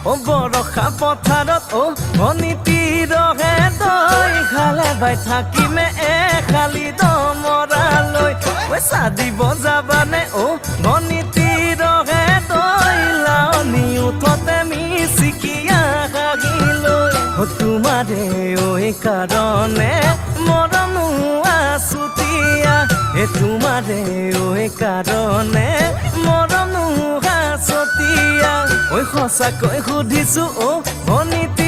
বৰষা পথাৰত অনিতি ৰহে তই খালে বাই থাকিমে খালি দমৰালৈ চাদিব যাবানে অনিতি ৰহে তই লাৱনি উঠতে মিচিকিয়া হাগিলৈ তোমাৰে কাৰণে মৰম আছুতীয়া তোমাৰে কাৰণে মৰম হাছতীয়া সঁচাকৈ সুধিছো ভনীতি